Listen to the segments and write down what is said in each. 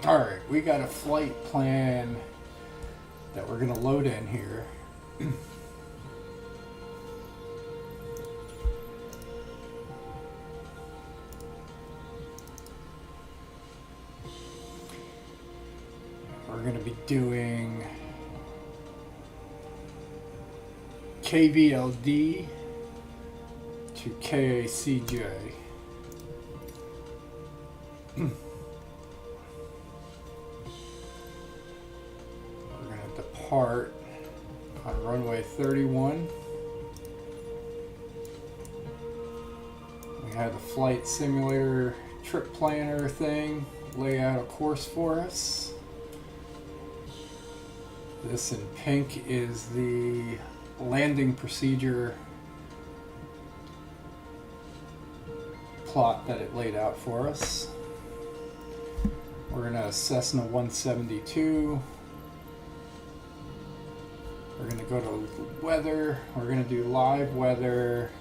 Alright, we got a flight plan that we're going to load in here. We're going to be doing KVLD to KACJ. We're going to depart on runway 31. We had the flight simulator trip planner thing lay out a course for us. This in pink is the landing procedure plot that it laid out for us. We're in a Cessna 172. We're going to go to weather. We're going to do live weather,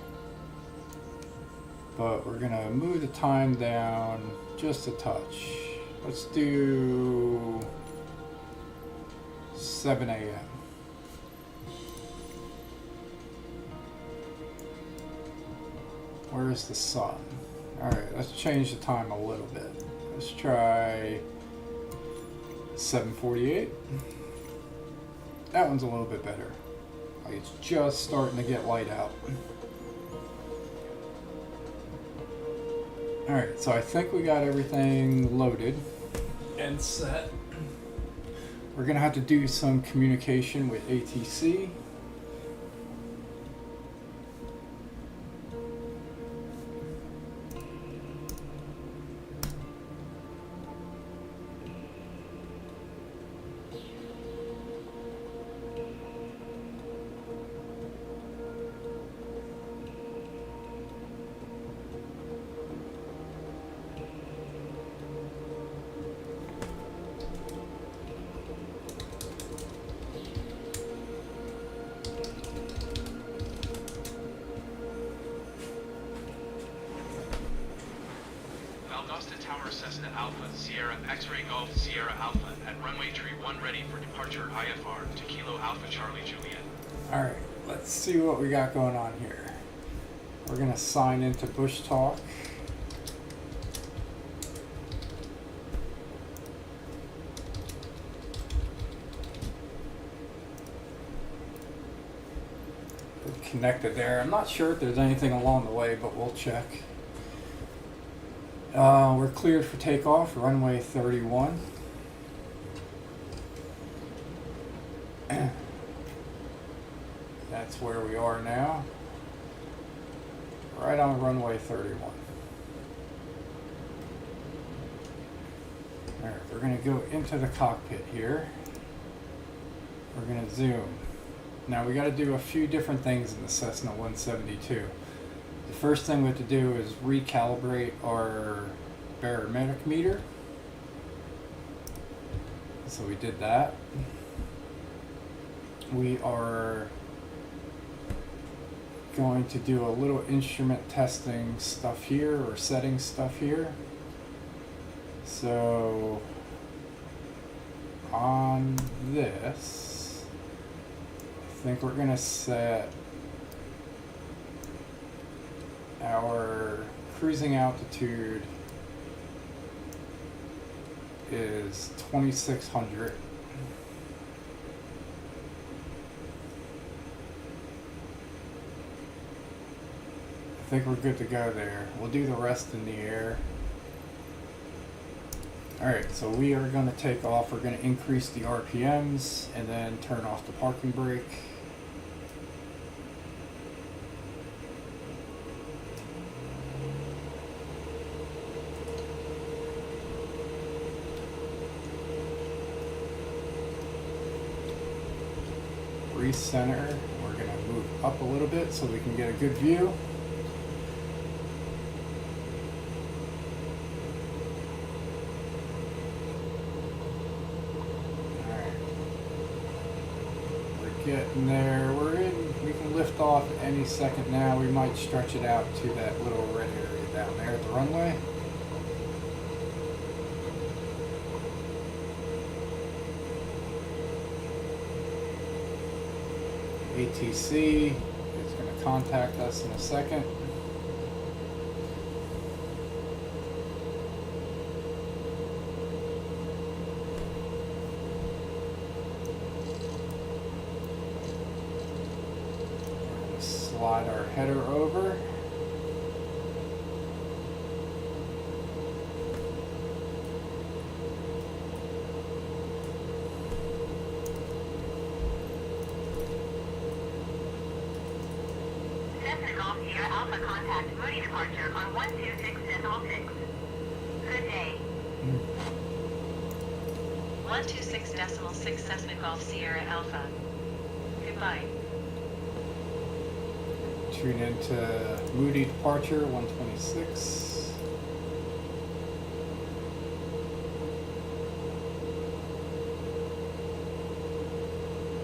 but we're going to move the time down just a touch. Let's do 7 a.m. Where's the sun? Alright, let's change the time a little bit. Let's try 7:48. That one's a little bit better. Like it's just starting to get light out. Alright, so I think we got everything loaded and set. We're going to have to do some communication with ATC. Valdosta Tower Cessna Alpha, Sierra X-Ray Golf, Sierra Alpha, at runway tree 1 ready for departure IFR to Kilo Alpha Charlie Juliet. Alright, let's see what we got going on here. We're going to sign into Bush Talk. We're connected there. I'm not sure if there's anything along the way, but we'll check. We're cleared for takeoff, runway 31. That's where we are now. Right on runway 31. Alright, we're going to go into the cockpit here. We're going to zoom. Now we got to do a few different things in the Cessna 172. The first thing we have to do is recalibrate our barometric meter. So we did that. We are going to do a little instrument testing stuff here, or setting stuff here. So on this, I think we're going to set our cruising altitude is 2600. I think we're good to go there. We'll do the rest in the air. Alright, so we are going to take off. We're going to increase the RPMs and then turn off the parking brake. Recenter. We're going to move up a little bit so we can get a good view. Alright. We're getting there. We can lift off any second now. We might stretch it out to that little red area down there at the runway. ATC is going to contact us in a second. We're going to slide our header over. Sierra Alpha contact Moody departure on 126.6. Good day. 126.6 Cessna Golf Sierra Alpha. Goodbye. Tune into Moody departure 126.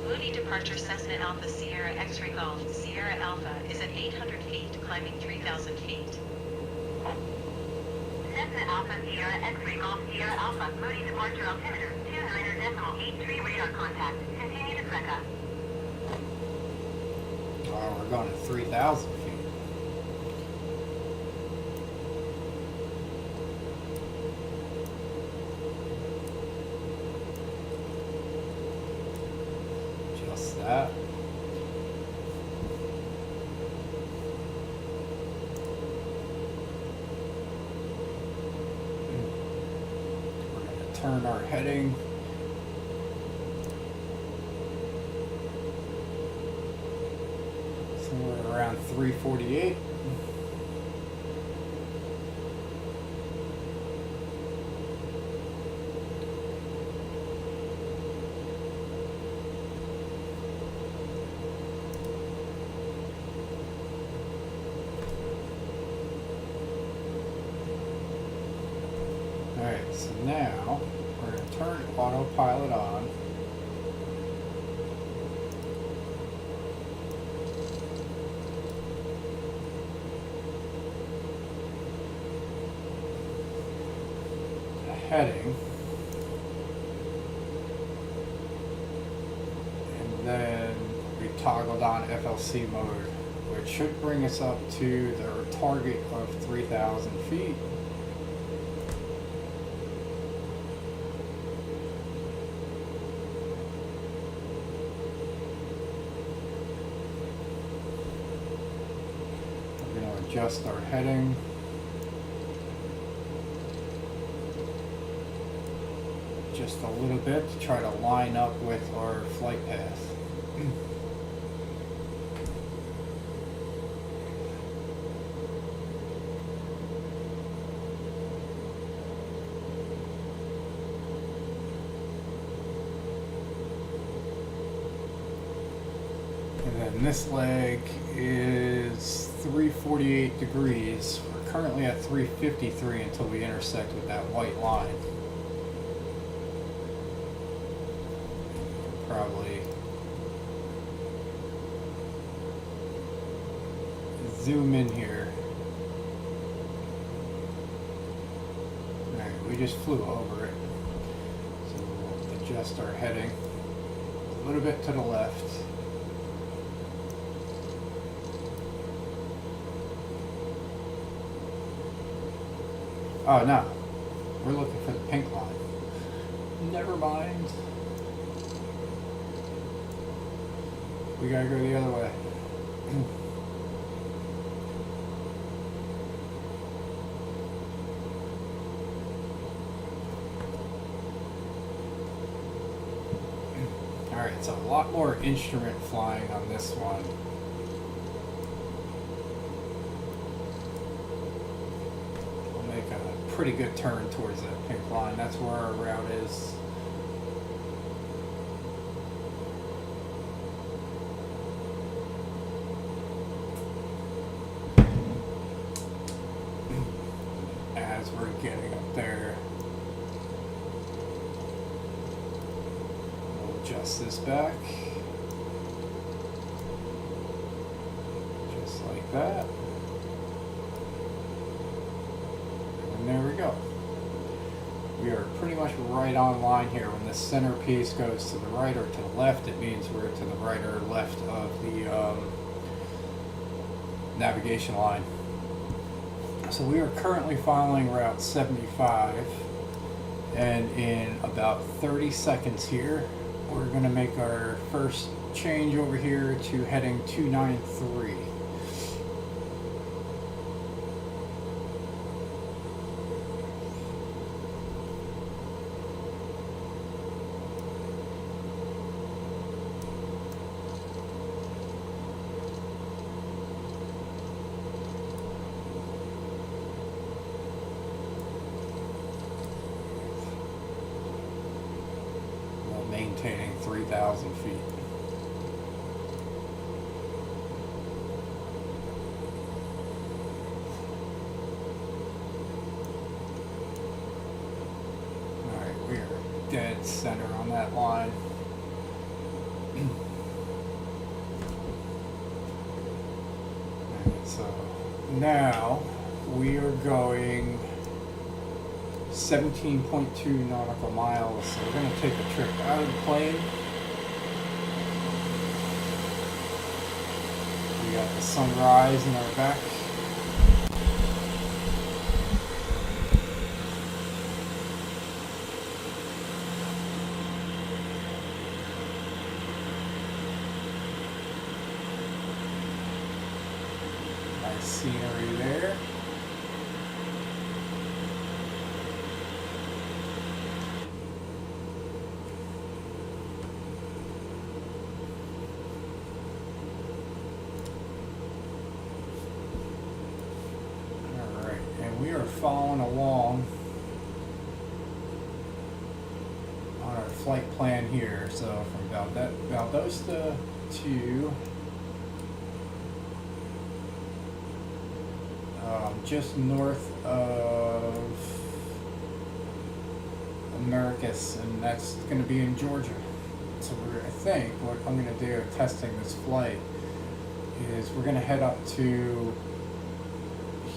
Moody departure Cessna Alpha Sierra X-ray Golf Sierra Alpha is at 800 feet, climbing 3,000 feet. Cessna Alpha Sierra X-ray Golf Sierra Alpha Moody departure altimeter 29.83 radar contact. Continue to Frecka. Oh, we're going to 3,000 feet. Just that. We're going to turn our heading. Somewhere around 348. Alright, so now we're going to turn autopilot on. Heading, and then we toggled on FLC mode, which should bring us up to the target of 3,000 feet. We're going to adjust our heading. Just a little bit to try to line up with our flight path. And then this leg is 348 degrees. We're currently at 353 until we intersect with that white line. Probably zoom in here. Alright, we just flew over it. So we'll adjust our heading a little bit to the left. Oh no, we're looking for the pink line. Never mind. We gotta go the other way. Alright, so a lot more instrument flying on this one. We'll make a pretty good turn towards that pink line. That's where our route is. As we're getting up there, we'll adjust this back, just like that, and there we go. we are pretty much right on line here. When the center piece goes to the right or to the left, it means we're to the right or left of the navigation line. So we are currently following Route 75, and in about 30 seconds here, we're going to make our first change over here to heading 293. Maintaining 3,000 feet. Alright, we are dead center on that line. Alright, so now we are going 17.2 nautical miles, so we're going to take a trip out of the plane. We got the sunrise in our back. Nice scenery there. We are following along on our flight plan here. So from Valdosta to just north of Americus, and that's going to be in Georgia. So I think what I'm going to do testing this flight is we're going to head up to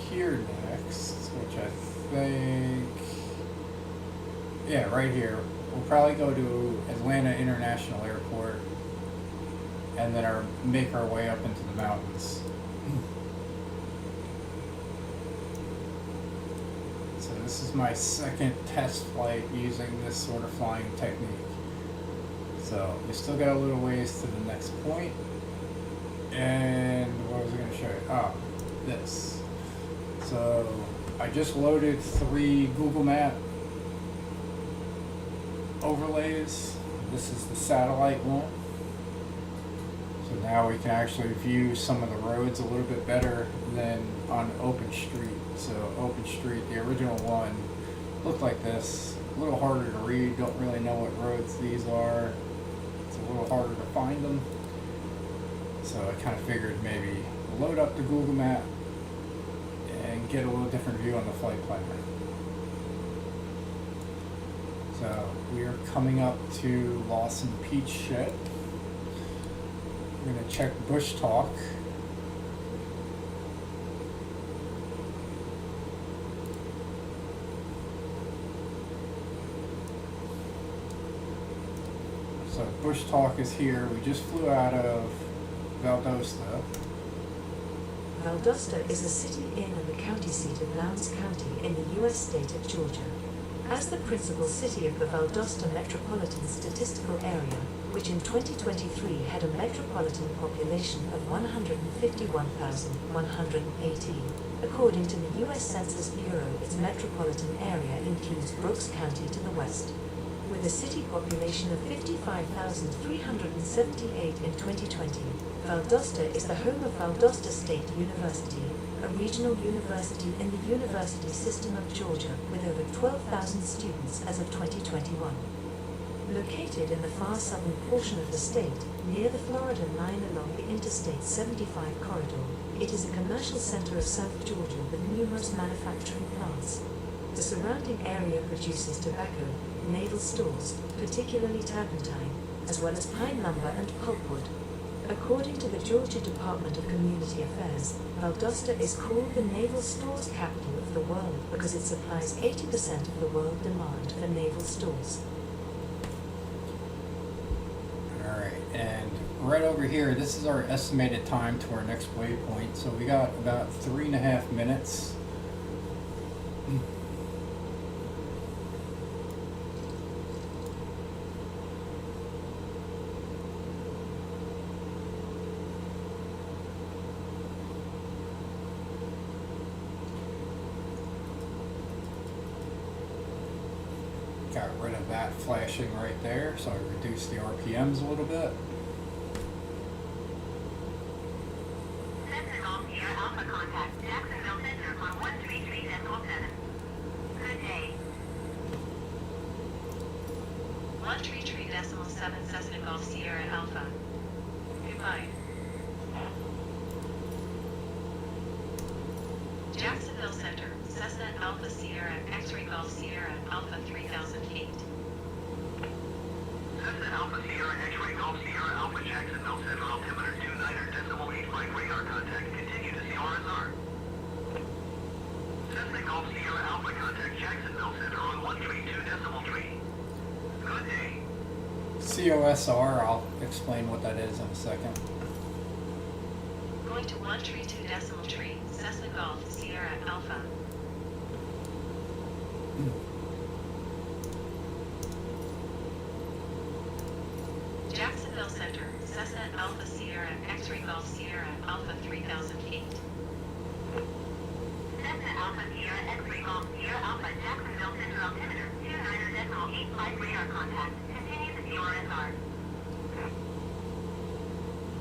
here next, which I think, yeah, right here. We'll probably go to Atlanta International Airport and then make our way up into the mountains. So this is my second test flight using this sort of flying technique. So we still got a little ways to the next point. And what was I going to show you? Oh, this. So I just loaded 3 Google Map overlays. This is the satellite one. So now we can actually view some of the roads a little bit better than on OpenStreet. So OpenStreet, the original one, looked like this. A little harder to read, don't really know what roads these are. It's a little harder to find them. So I kind of figured maybe load up the Google Map and get a little different view on the flight planner. So we are coming up to Lawson Peach Shed. We're going to check Bush Talk. So Bush Talk is here. We just flew out of Valdosta. Valdosta is a city in and the county seat of Lowndes County in the U.S. state of Georgia. As the principal city of the Valdosta Metropolitan Statistical Area, which in 2023 had a metropolitan population of 151,118. According to the U.S. Census Bureau, its metropolitan area includes Brooks County to the west. With a city population of 55,378 in 2020, Valdosta is the home of Valdosta State University, a regional university in the University System of Georgia with over 12,000 students as of 2021. Located in the far southern portion of the state, near the Florida line along the Interstate 75 corridor, it is a commercial center of South Georgia with numerous manufacturing plants. The surrounding area produces tobacco, naval stores, particularly turpentine, as well as pine lumber and pulpwood. According to the Georgia Department of Community Affairs, Valdosta is called the naval stores capital of the world because it supplies 80% of the world demand for naval stores. Alright, and right over here, this is our estimated time to our next waypoint. So we got about 3.5 minutes. Got rid of that flashing right there, so I reduced the RPMs a little bit. Cessna Golf Sierra Alpha contact Jacksonville Center on 133.7. Good day. 133.7 Cessna Golf Sierra Alpha. Goodbye. Jacksonville Center, Cessna Alpha Sierra, X-Ray Golf Sierra, Alpha 3000 feet. Cessna Alpha Sierra, X-Ray Golf Sierra, Alpha Jacksonville Center, altimeter 29.85 radar contact, continue to CRSR. Cessna Golf Sierra Alpha contact Jacksonville Center on 132.3. Good day. COSR, I'll explain what that is in a second. Going to 132.3, Cessna Golf Sierra Alpha. Jacksonville Center, Cessna Alpha Sierra, X-Ray Golf Sierra, Alpha 3000 feet. Cessna Alpha Sierra, X-Ray Golf Sierra, Alpha, Jacksonville Center, altimeter 29.85 radar contact. Continue to CRSR.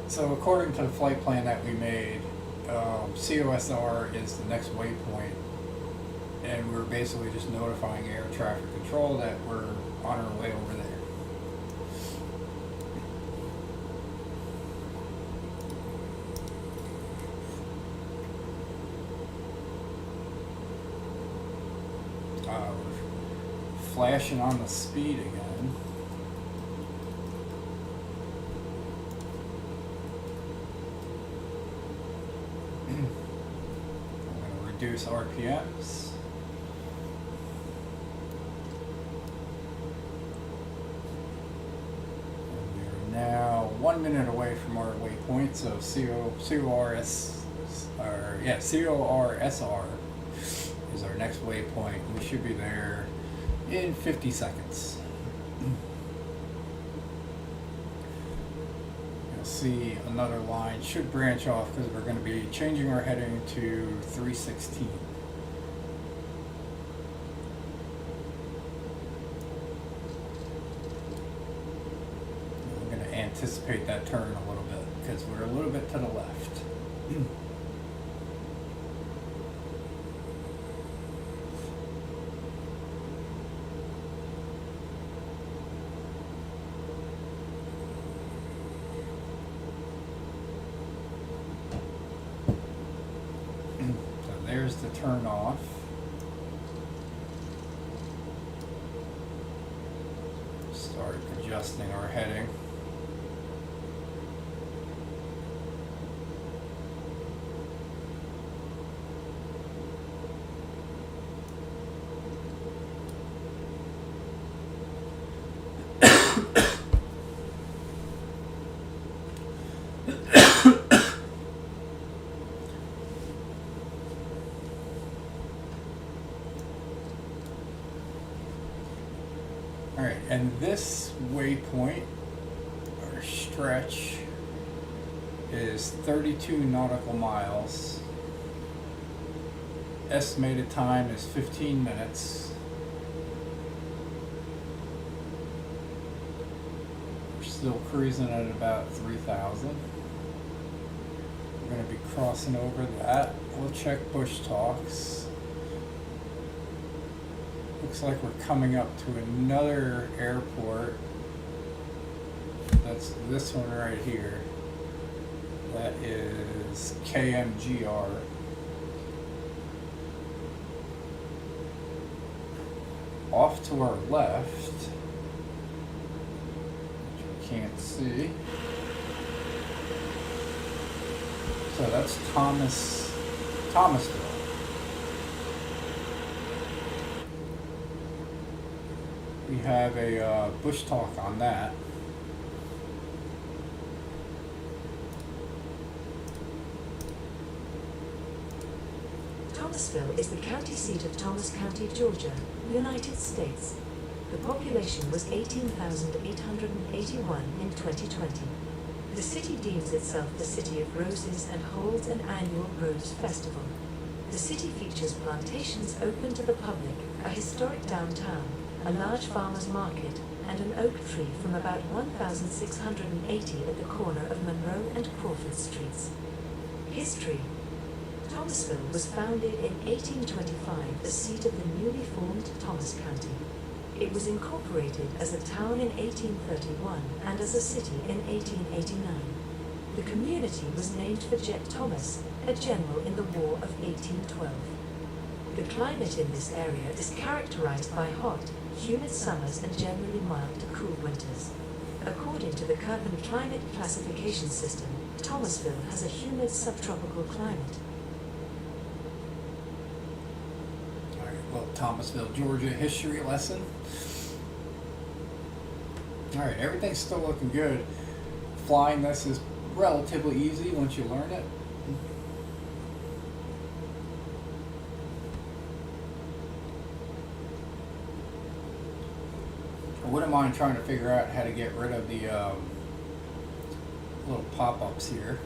So according to the flight plan that we made, COSR is the next waypoint, and we're basically just notifying air traffic control that we're on our way over there. We're flashing on the speed again. Reduce RPMs. And we are now 1 minute away from our waypoint, so CORSR is our next waypoint. We should be there in 50 seconds. You'll see another line should branch off because we're going to be changing our heading to 316. I'm going to anticipate that turn a little bit because we're a little bit to the left. There's the turn off. Start adjusting our heading. Alright, and this waypoint, or stretch, is 32 nautical miles. Estimated time is 15 minutes. We're still cruising at about 3,000. We're going to be crossing over that. We'll check bush talks. Looks like we're coming up to another airport. That's this one right here. That is KMGR. Off to our left, which we can't see, So that's Thomasville. We have a bush talk on that. Thomasville is the county seat of Thomas County, Georgia, United States. The population was 18,881 in 2020. The city deems itself the City of Roses and holds an annual Rose Festival. The city features plantations open to the public, a historic downtown, a large farmers market, and an oak tree from about 1,680 at the corner of Monroe and Crawford Streets. History. Thomasville was founded in 1825, the seat of the newly formed Thomas County. It was incorporated as a town in 1831 and as a city in 1889. The community was named for Jet Thomas, a general in the War of 1812. The climate in this area is characterized by hot, humid summers and generally mild to cool winters. According to the Köppen climate classification system, Thomasville has a humid subtropical climate. Well, Thomasville, Georgia history lesson. Alright, everything's still looking good. Flying this is relatively easy once you learn it. I wouldn't mind trying to figure out how to get rid of the little pop-ups here.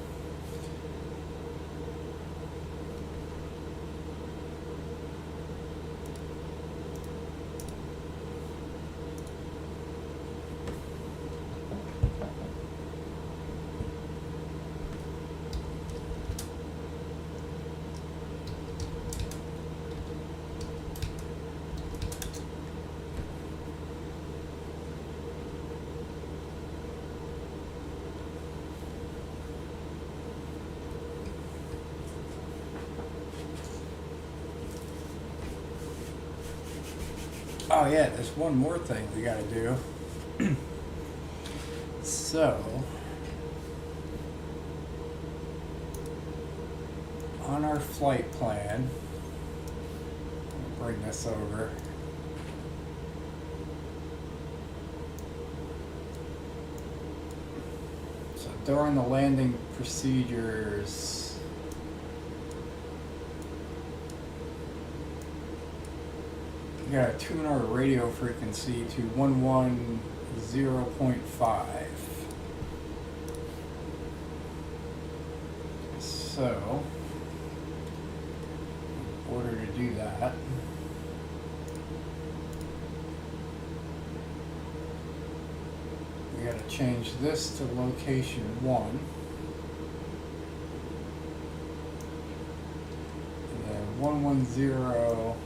Oh yeah, there's one more thing we gotta do. So, on our flight plan, I'll bring this over. So during the landing procedures, we gotta tune our radio frequency to 110.5. So, in order to do that, we gotta change this to location 1. And then 110.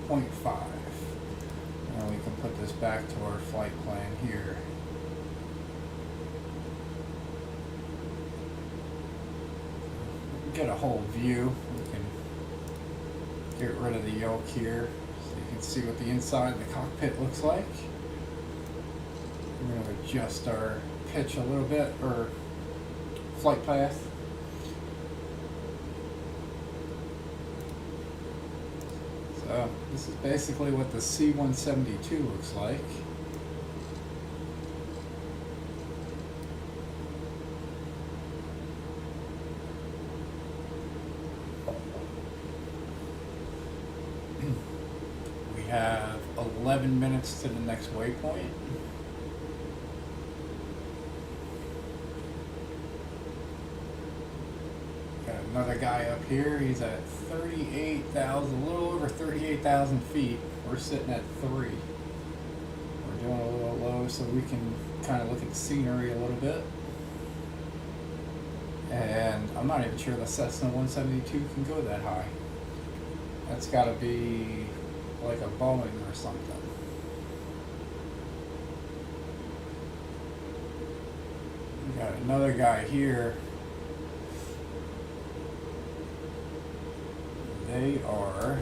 .5. Now we can put this back to our flight plan here. Get a whole view. We can get rid of the yoke here so you can see what the inside of the cockpit looks like. We're going to adjust our pitch a little bit, or flight path. So this is basically what the C-172 looks like. We have 11 minutes to the next waypoint. Got another guy up here. He's at 38,000, a little over 38,000 feet. We're sitting at 3. We're doing a little low so we can kind of look at the scenery a little bit. And I'm not even sure the Cessna 172 can go that high. That's got to be like a Boeing or something. We got another guy here. They are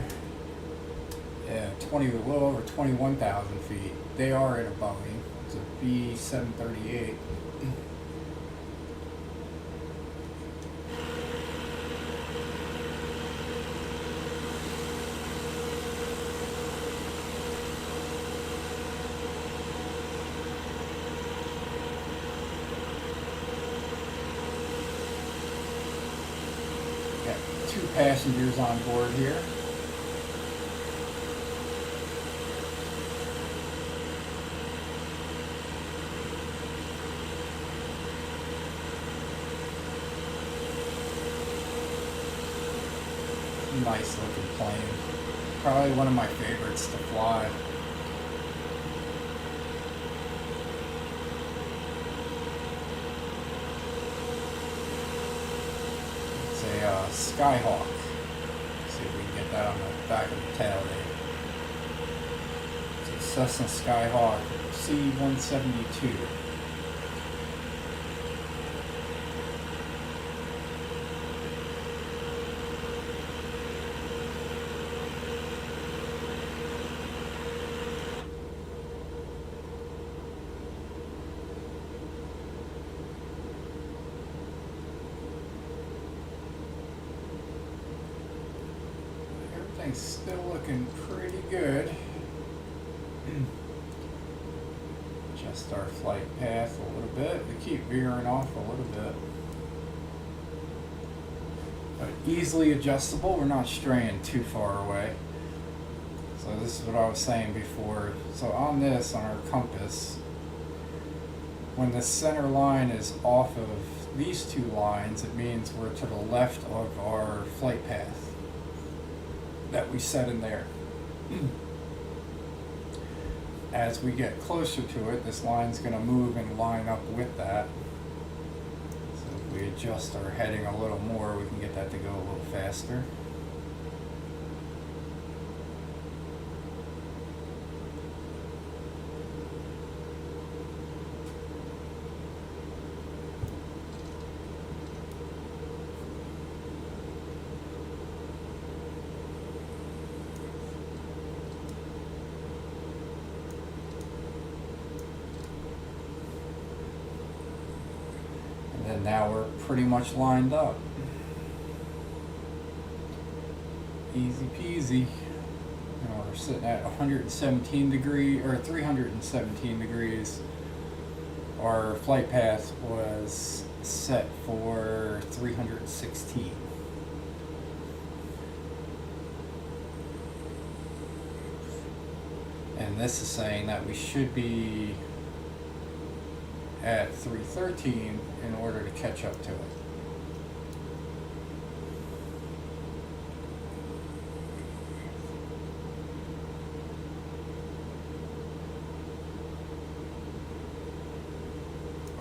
20, a little over 21,000 feet. They are in a Boeing. It's a B-738. Got 2 passengers on board here. Nice looking plane. Probably one of my favorites to fly. It's a Skyhawk. Let's see if we can get that on the back of the tailgate. It's a Cessna Skyhawk C-172. Everything's still looking pretty good. Adjust our flight path a little bit. We keep veering off a little bit. But easily adjustable. We're not straying too far away. So this is what I was saying before. So on this, on our compass, when the center line is off of these 2 lines, it means we're to the left of our flight path that we set in there. As we get closer to it, this line's going to move and line up with that. So if we adjust our heading a little more, we can get that to go a little faster. And now we're pretty much lined up. Easy peasy. We're sitting at 117 degrees, or 317 degrees. Our flight path was set for 316. And this is saying that we should be at 313 in order to catch up to it.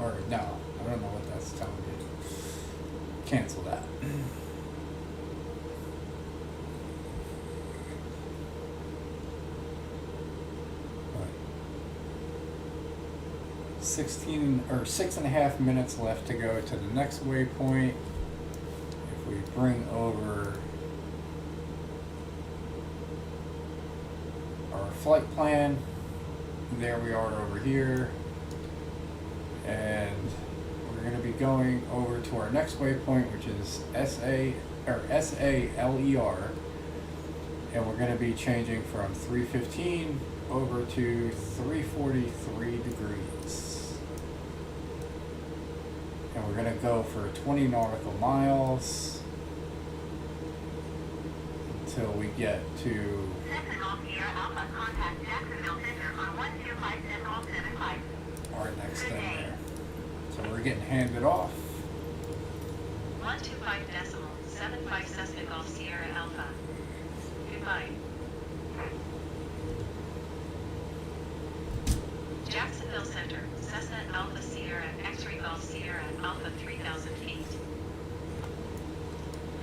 Or no, I don't know what that's telling you. Cancel that. 6.5 minutes left to go to the next waypoint. If we bring over our flight plan, there we are over here, and we're going to be going over to our next waypoint, which is SALER, and we're going to be changing from 315 over to 343 degrees. And we're going to go for 20 nautical miles until we get to our next thing there. So we're getting handed off. 125.75 Cessna Golf Sierra Alpha. Goodbye. Jacksonville Center, Cessna Alpha Sierra, X-Ray Golf Sierra, Alpha 3,000 feet.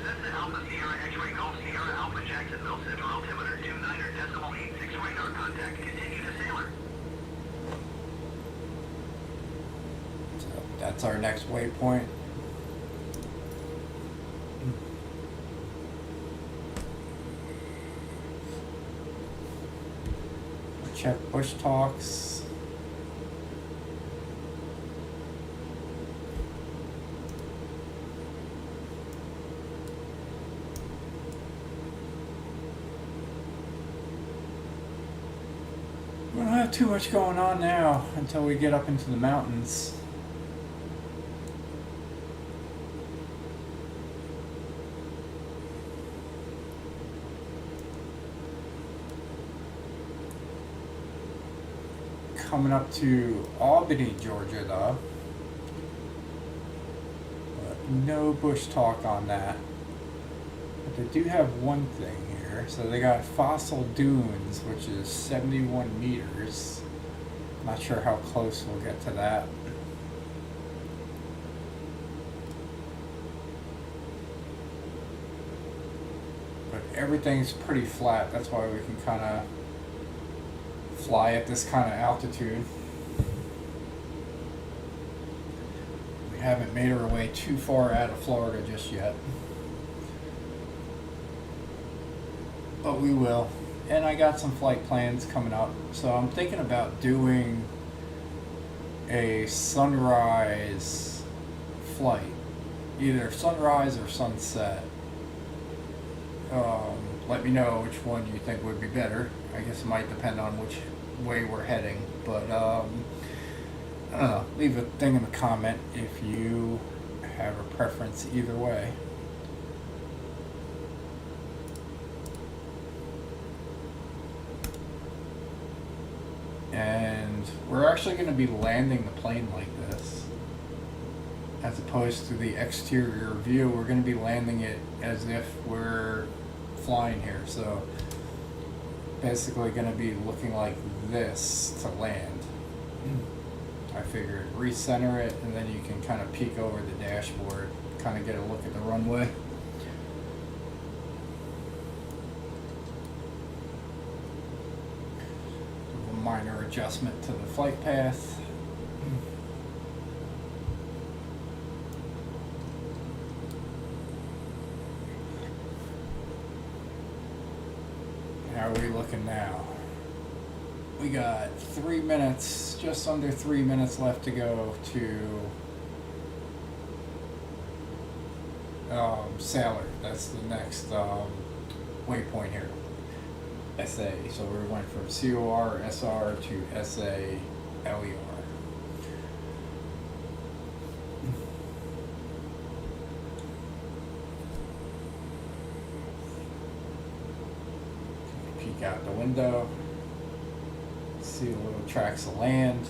Cessna Alpha Sierra, X-Ray Golf Sierra, Alpha Jacksonville Center, altimeter 29.86 radar contact, continue to sailor. So that's our next waypoint. check bush talks. We don't have too much going on now until we get up into the mountains. Coming up to Albany, Georgia, though. But no bush talk on that. But they do have one thing here. So they got Fossil Dunes, which is 71 meters. Not sure how close we'll get to that. But everything's pretty flat. That's why we can kind of fly at this kind of altitude. We haven't made our way too far out of Florida just yet. But we will. And I got some flight plans coming up. So I'm thinking about doing a sunrise flight. Either sunrise or sunset. Let me know which one you think would be better. I guess it might depend on which way we're heading. But I don't know. Leave a thing in the comment if you have a preference either way. And we're actually going to be landing the plane like this. As opposed to the exterior view, we're going to be landing it as if we're flying here. So basically going to be looking like this to land. I figured recenter it, and then you can kind of peek over the dashboard, kind of get a look at the runway. A minor adjustment to the flight path. How are we looking now? We got 3 minutes, just under 3 minutes left to go to Sailor. That's the next waypoint here. SA. So we went from COR, SR to SA, LER. Peek out the window. See the little tracts of land.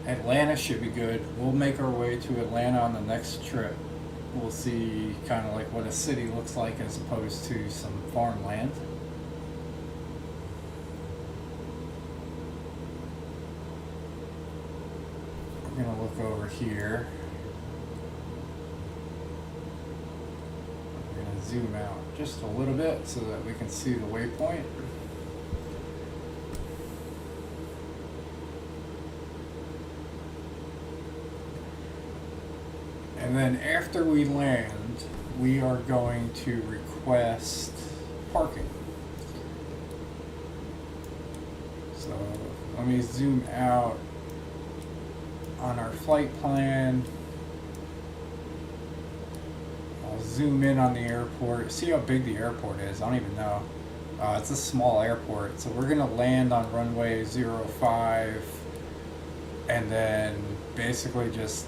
Atlanta should be good. We'll make our way to Atlanta on the next trip. We'll see kind of like what a city looks like as opposed to some farmland. We're going to look over here. We're going to zoom out just a little bit so that we can see the waypoint. And then after we land, we are going to request parking. So let me zoom out on our flight plan. I'll zoom in on the airport. See how big the airport is. I don't even know. It's a small airport. So we're going to land on runway 05 and then basically just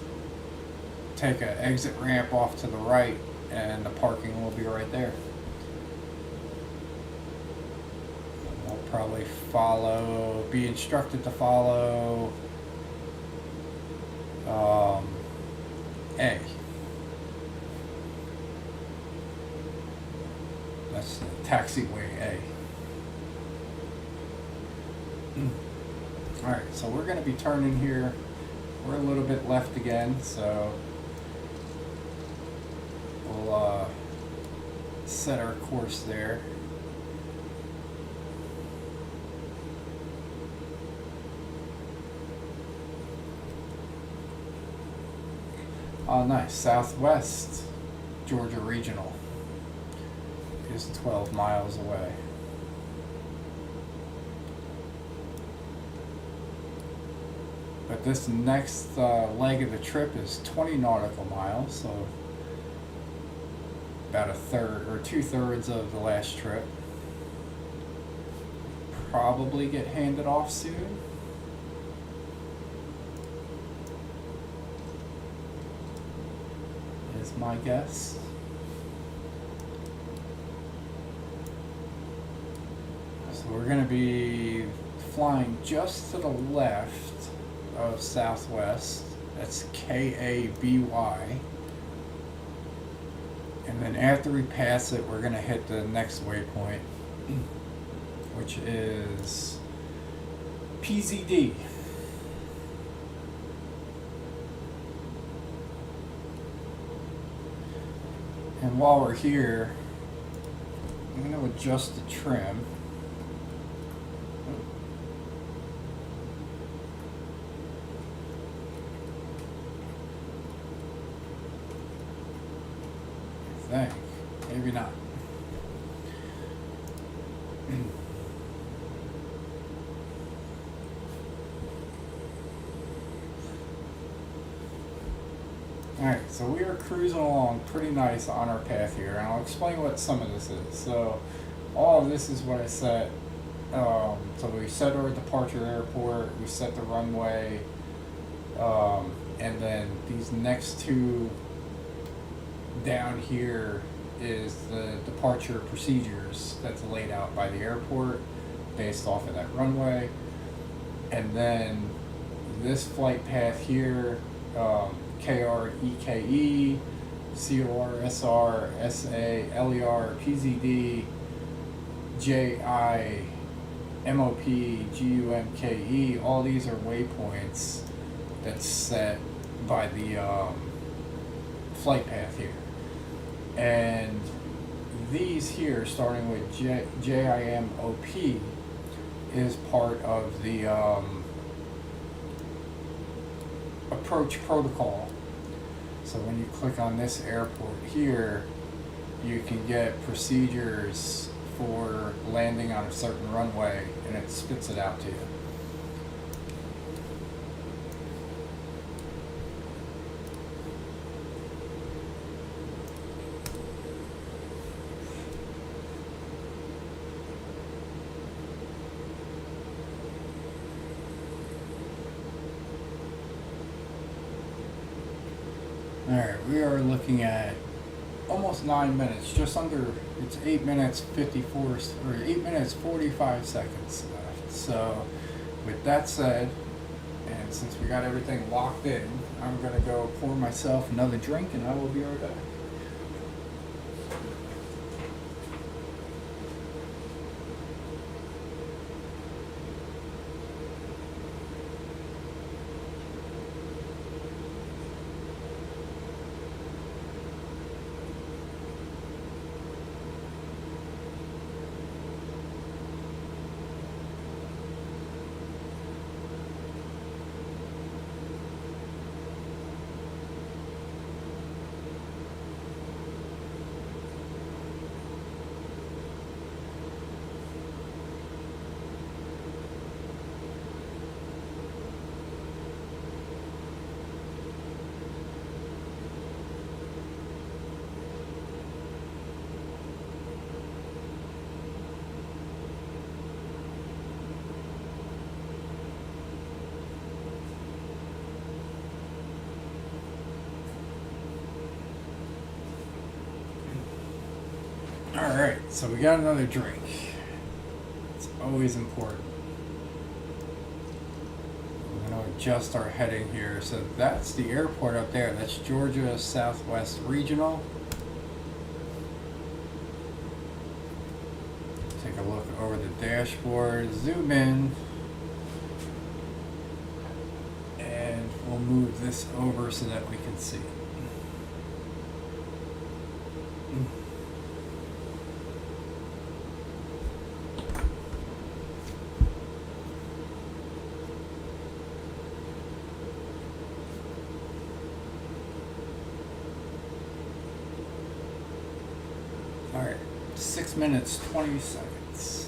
take an exit ramp off to the right, and the parking will be right there. We'll probably be instructed to follow A. That's the taxiway A. Alright, so we're going to be turning here. We're a little bit left again, so we'll set our course there. Oh, nice. Southwest Georgia Regional is 12 miles away. But this next leg of the trip is 20 nautical miles, so about a third or 2/3 of the last trip. Probably get handed off soon. Is my guess. So we're going to be flying just to the left of Southwest. That's KABY. And then after we pass it, we're going to hit the next waypoint, which is PZD. And while we're here, I'm going to adjust the trim. I think. Maybe not. Alright, so we are cruising along pretty nice on our path here, and I'll explain what some of this is. So, all of this is what I set. So we set our departure airport, we set the runway, and then these next two down here is the departure procedures that's laid out by the airport based off of that runway. And then this flight path here, KREKE, COR, SR, SA, LER, PZD, JI, MOP, GUMKE, all these are waypoints that's set by the flight path here. And these here, starting with JIMOP, is part of the approach protocol. So when you click on this airport here, you can get procedures for landing on a certain runway, and it spits it out to you. Alright, we are looking at almost 9 minutes, just under, it's 8 minutes 54, or 8 minutes 45 seconds left. So, with that said, and since we got everything locked in, I'm going to go pour myself another drink and I will be right back. Alright, so we got another drink. It's always important. We're going to adjust our heading here. So that's the airport up there. That's Georgia Southwest Regional. Take a look over the dashboard, zoom in, and we'll move this over so that we can see it. Alright, 6 minutes, 20 seconds.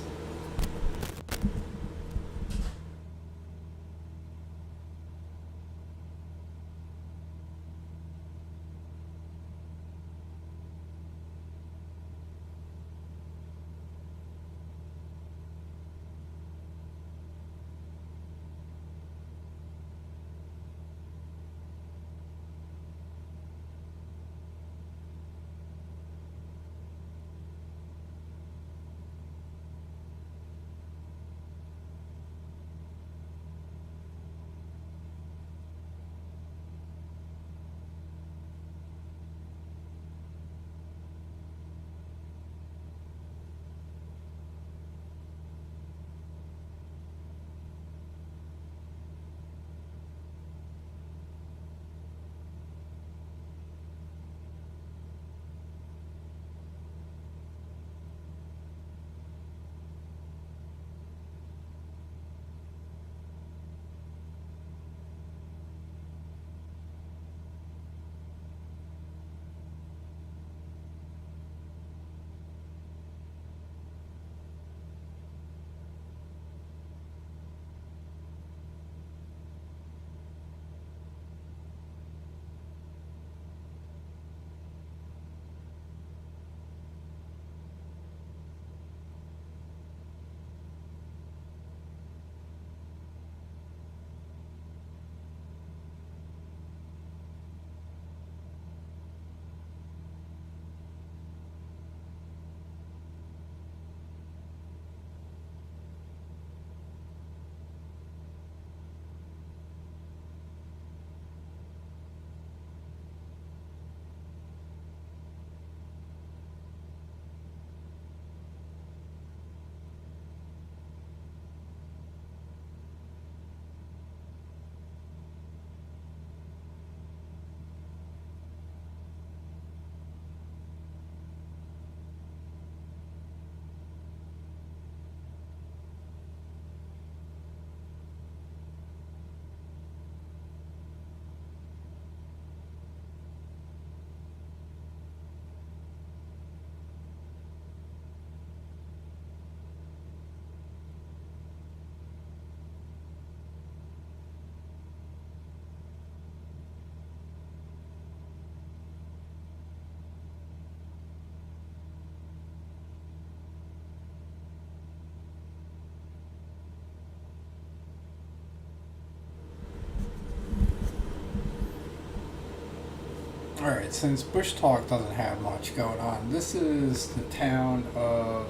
Alright, since Bush Talk doesn't have much going on, this is the town of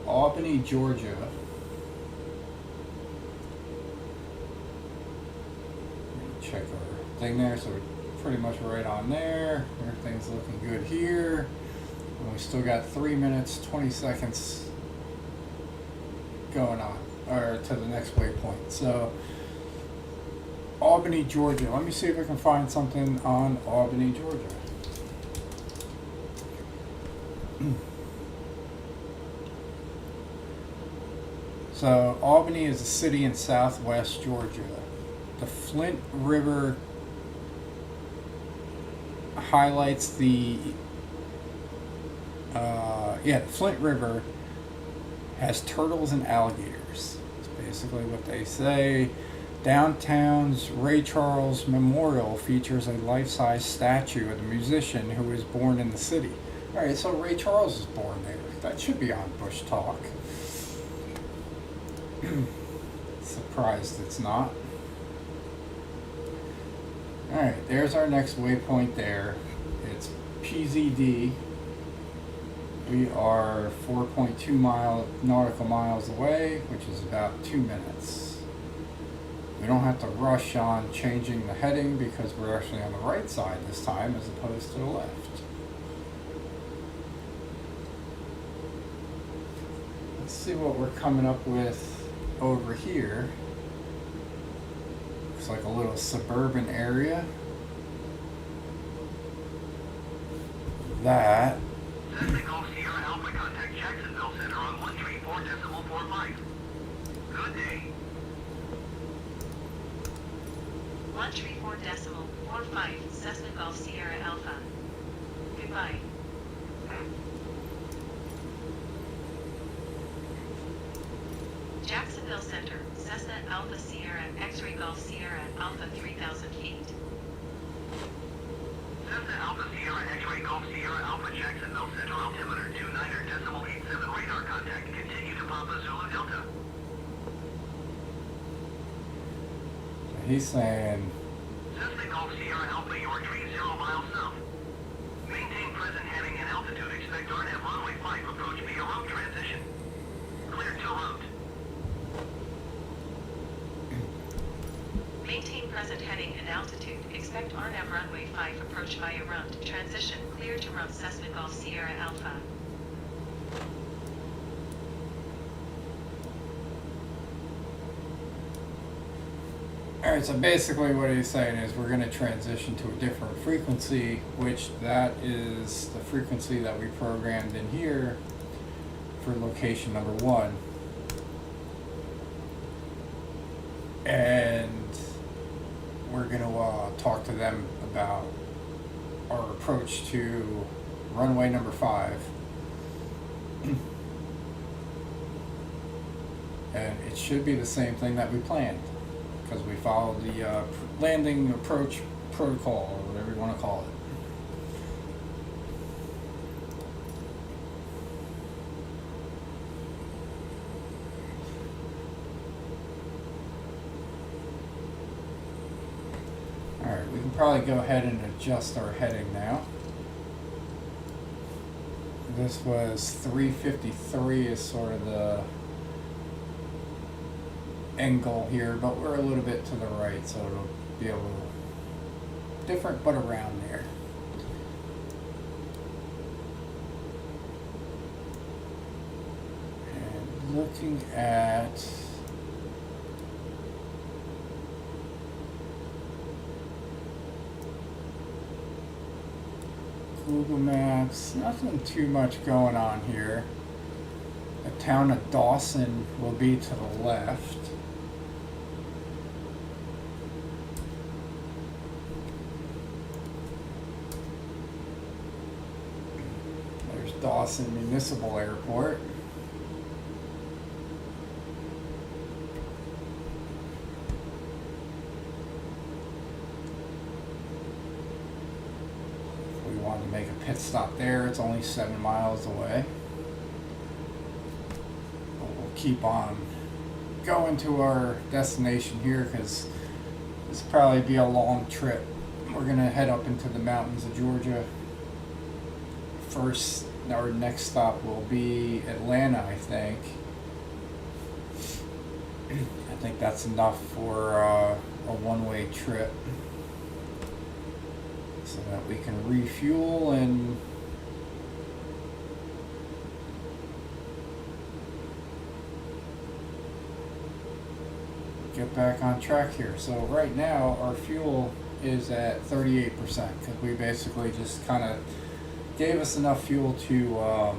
Albany, Georgia. Check our thing there, so we're pretty much right on there. Everything's looking good here. And we still got 3 minutes, 20 seconds going on, or to the next waypoint. So, Albany, Georgia. Let me see if I can find something on Albany, Georgia. So, Albany is a city in southwest Georgia. The Flint River highlights the Flint River has turtles and alligators. That's basically what they say. Downtown's Ray Charles Memorial features a life-size statue of the musician who was born in the city. Alright, so Ray Charles was born there. That should be on Bush Talk. Surprised it's not. Alright, there's our next waypoint there. It's PZD. We are 4.2 nautical miles away, which is about 2 minutes. We don't have to rush on changing the heading because we're actually on the right side this time as opposed to the left. Let's see what we're coming up with over here. Looks like a little suburban area. That. Cessna Golf Sierra Alpha, contact Jacksonville Center on 134.45. Good day. 134.45 Cessna Golf Sierra Alpha. Goodbye. Jacksonville Center, Cessna Alpha Sierra X-Ray Golf Sierra Alpha 3,000 feet. Cessna Alpha Sierra X-Ray Golf Sierra Alpha Jacksonville Center altimeter 29.87 radar contact. Continue to Papa Zulu Delta. He's saying Cessna Golf Sierra Alpha, you are tree 0 miles south. Maintain present heading and altitude. Expect RNAV runway 5 approach via road transition. Clear to route. Maintain present heading and altitude. Expect RNAV runway 5 approach via route. Transition clear to route Cessna Golf Sierra Alpha. Alright, so basically what he's saying is we're going to transition to a different frequency, which that is the frequency that we programmed in here for location number 1. And we're going to talk to them about our approach to runway number 5. And it should be the same thing that we planned, because we followed the landing approach protocol, or whatever you want to call it. Alright, we can probably go ahead and adjust our heading now. This was 353 is sort of the end goal here, but we're a little bit to the right, so it'll be a little different, but around there. And looking at Google Maps, nothing too much going on here. The town of Dawson will be to the left. There's Dawson Municipal Airport. If we wanted to make a pit stop there, it's only 7 miles away. Keep on going to our destination here because this will probably be a long trip. we're gonna head up into the mountains of Georgia. First, our next stop will be Atlanta, I think. I think that's enough for a one-way trip, so that we can refuel and get back on track here. So right now our fuel is at 38% because we basically just kind of gave us enough fuel to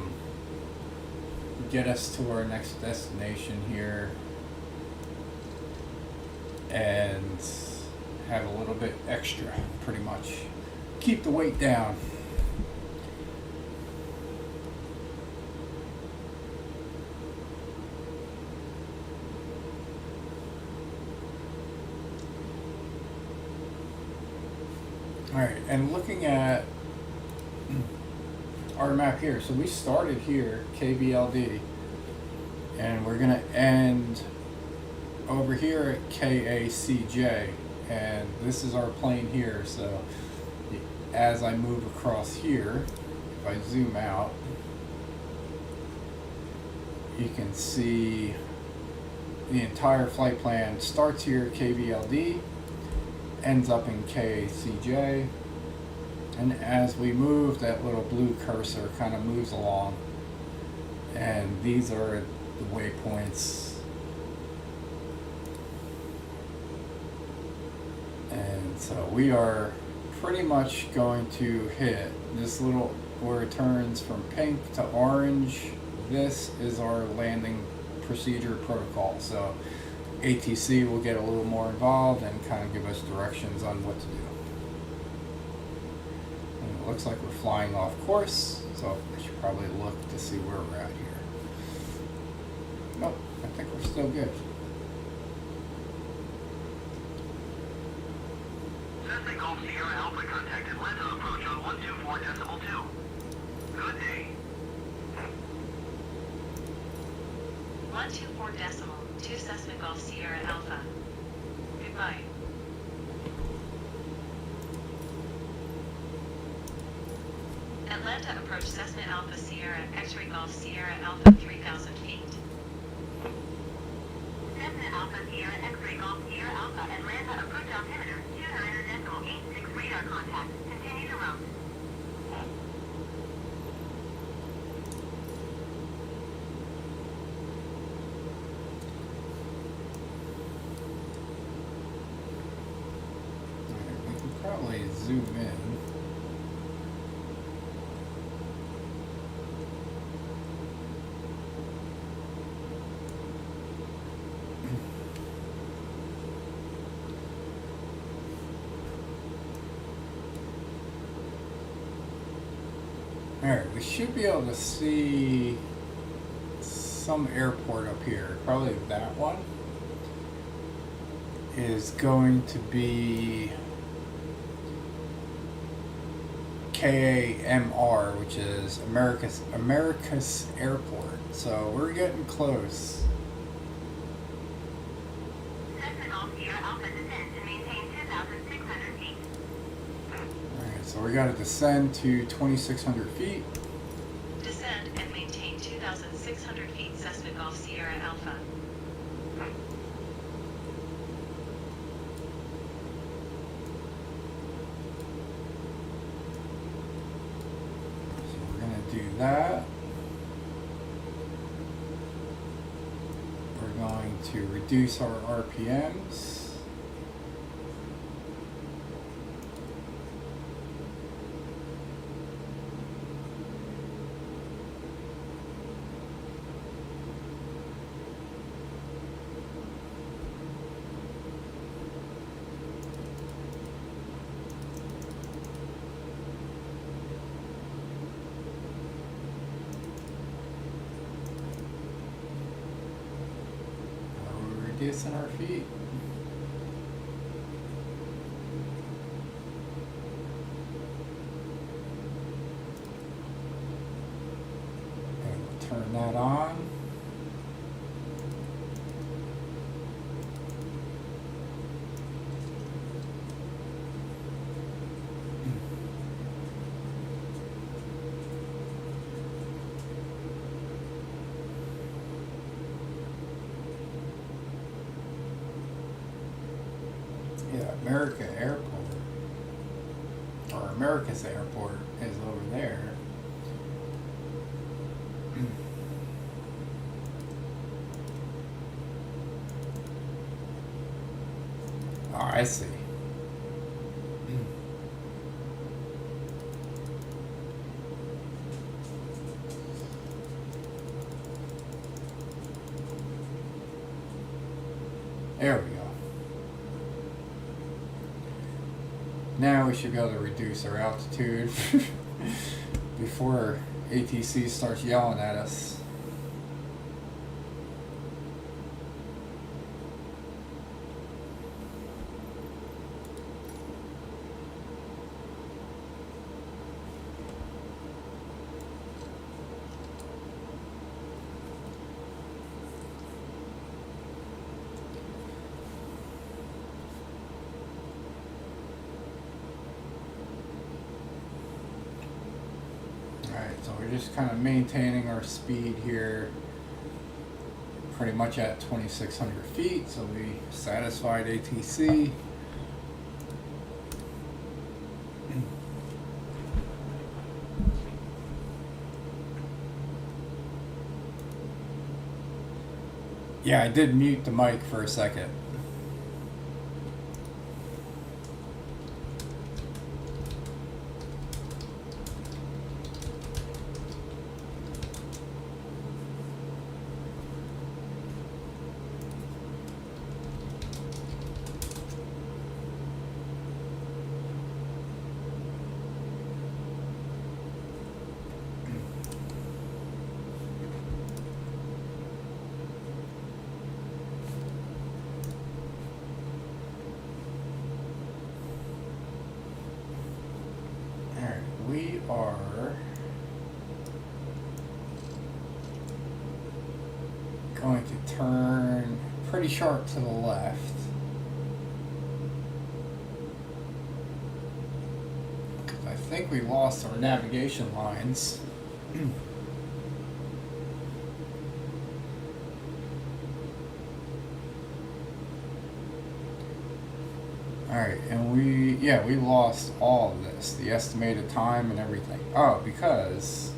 get us to our next destination here and have a little bit extra, pretty much. Keep the weight down. Alright, and looking at our map here, so we started here, KVLD, and we're going to end over here at KACJ, and this is our plane here. So as I move across here, if I zoom out, you can see the entire flight plan starts here at KVLD, ends up in KACJ, and as we move, that little blue cursor kind of moves along, and these are the waypoints. And so we are pretty much going to hit this little, where it turns from pink to orange. This is our landing procedure protocol. So ATC will get a little more involved and kind of give us directions on what to do. And it looks like we're flying off course, so I should probably look to see where we're at here. Nope, I think we're still good. Cessna Golf Sierra Alpha contact Atlanta approach on 124.2. Good day. 124.2 Cessna Golf Sierra Alpha. Goodbye. Atlanta approach Cessna Alpha Sierra X-ray Golf Sierra Alpha 3,000 feet. Cessna Alpha Sierra X-ray Golf Sierra Alpha Atlanta approach altimeter 29.86 radar contact. Continue to route. We can probably zoom in. Alright, we should be able to see some airport up here. Probably that one is going to be KAMR, which is America's Airport. So we're getting close. Cessna Golf Sierra Alpha descend to maintain 2,600 feet. Alright, so we got to descend to 2,600 feet. Descend and maintain 2,600 feet Cessna Golf Sierra Alpha. So we're going to do that. We're going to reduce our RPMs. Reducing our feet. And we'll turn that on. America Airport, or America's Airport, is over there. Oh, I see. There we go. Now we should be able to reduce our altitude before ATC starts yelling at us. So we're just kind of maintaining our speed here pretty much at 2,600 feet, so we satisfied ATC. Yeah, I did mute the mic for a second. We are going to turn pretty sharp to the left. I think we lost our navigation lines. Alright, and we lost all of this, the estimated time and everything. Oh, because...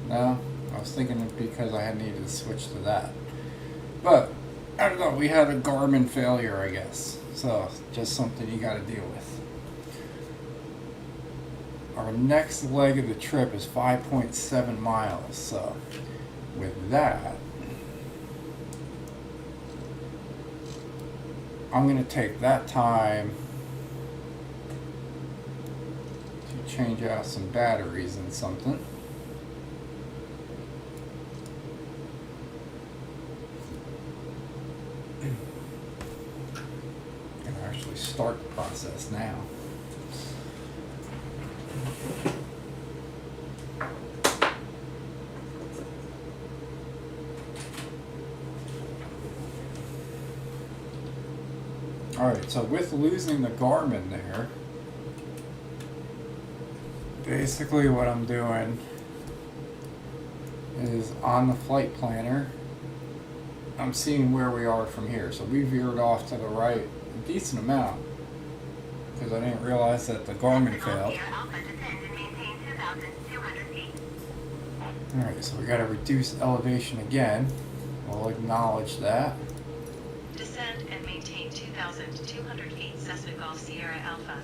No, I was thinking it because I had needed to switch to that. But, I don't know, we had a Garmin failure, I guess. So, just something you gotta deal with. Our next leg of the trip is 5.7 miles, so with that, I'm going to take that time to change out some batteries and something. And actually start the process now. Alright, so with losing the Garmin there, basically what I'm doing is on the flight planner, I'm seeing where we are from here. So we veered off to the right a decent amount because I didn't realize that the Garmin failed. Alright, so we got to reduce elevation again. We'll acknowledge that. Descend and maintain 2,200 feet Cessna Golf Sierra Alpha.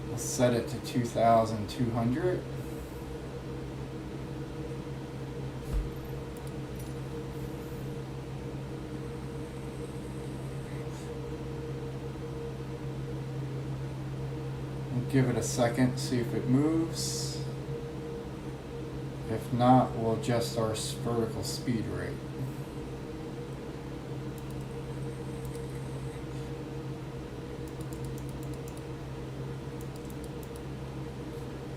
We'll set it to 2,200. We'll give it a second, see if it moves. If not, we'll adjust our vertical speed rate.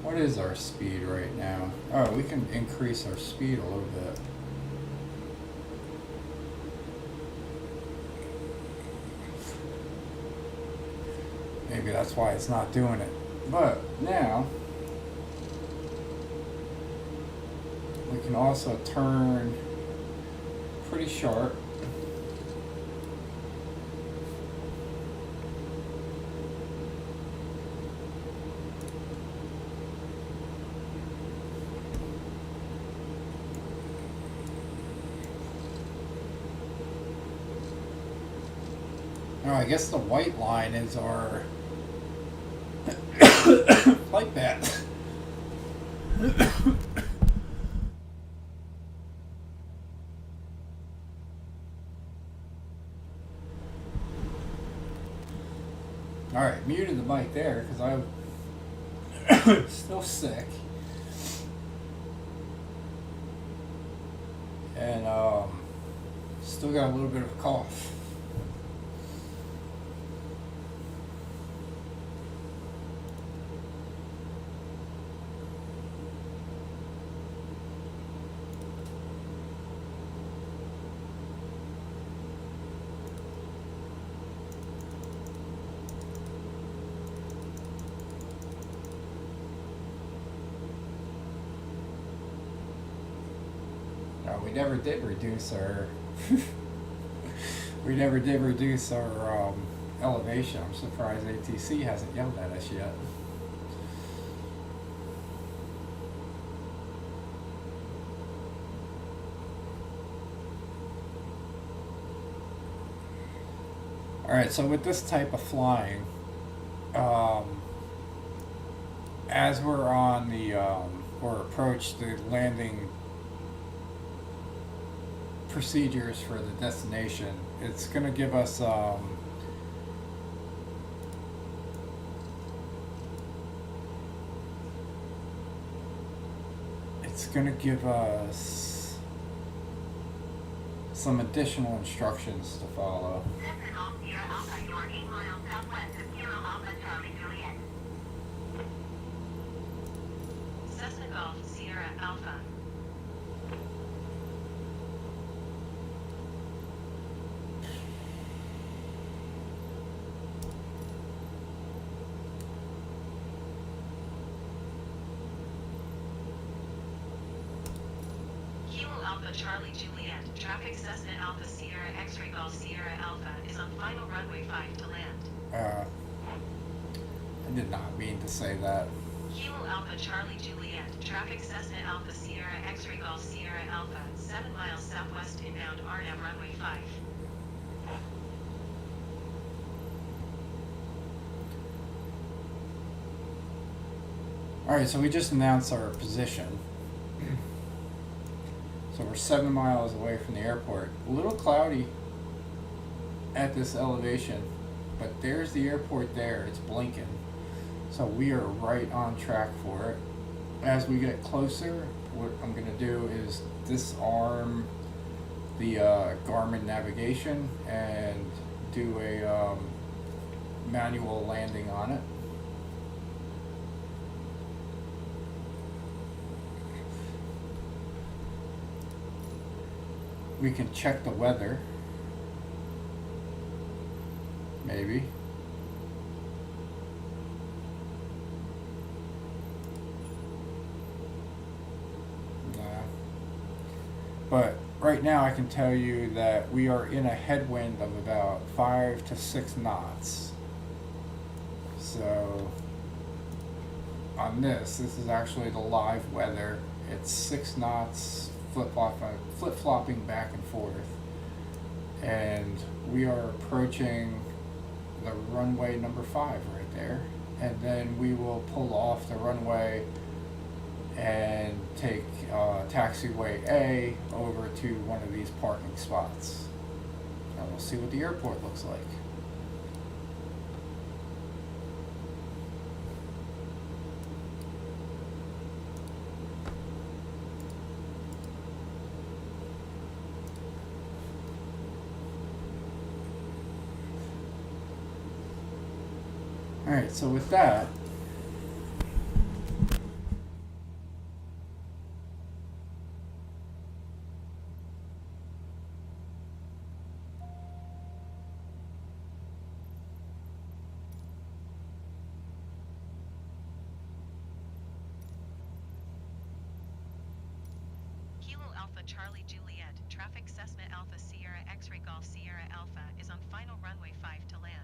What is our speed right now? Oh, we can increase our speed a little bit. Maybe that's why it's not doing it. But now, we can also turn pretty sharp. Oh, I guess the white line is our flight path. Alright, muted the mic there because I'm still sick. And still got a little bit of a cough. We never did reduce our elevation. I'm surprised ATC hasn't yelled at us yet. Alright, so with this type of flying, as we're on the or approach the landing procedures for the destination, it's going to give us some additional instructions to follow. Cessna Golf Sierra Alpha, you are 8 miles southwest of Kilo Alpha Charlie Juliet. Cessna Golf Sierra Alpha. Alpha Charlie Juliet, traffic Cessna Alpha Sierra X-Ray Golf Sierra Alpha is on final runway 5 to land. I did not mean to say that. Kilo Alpha Charlie Juliet, traffic Cessna Alpha Sierra X-Ray Golf Sierra Alpha, 7 miles southwest inbound RNAV runway 5. Alright, so we just announced our position. So we're 7 miles away from the airport. A little cloudy at this elevation, but there's the airport there. It's blinking. So we are right on track for it. As we get closer, what I'm going to do is disarm the Garmin navigation and do a manual landing on it. We can check the weather, maybe. Nah. But right now I can tell you that we are in a headwind of about 5 to 6 knots. So on this is actually the live weather. It's 6 knots. Flip-flopping back and forth, and we are approaching the runway number 5 right there, and then we will pull off the runway and take taxiway A over to one of these parking spots, and we'll see what the airport looks like. Alright, so with that, Kilo Alpha Charlie Juliet, traffic Cessna Alpha Sierra X-Ray Golf Sierra Alpha is on final runway 5 to land.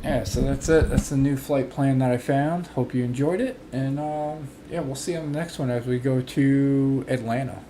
Yeah, so that's it. That's the new flight plan that I found. Hope you enjoyed it. And yeah, we'll see you on the next one as we go to Atlanta.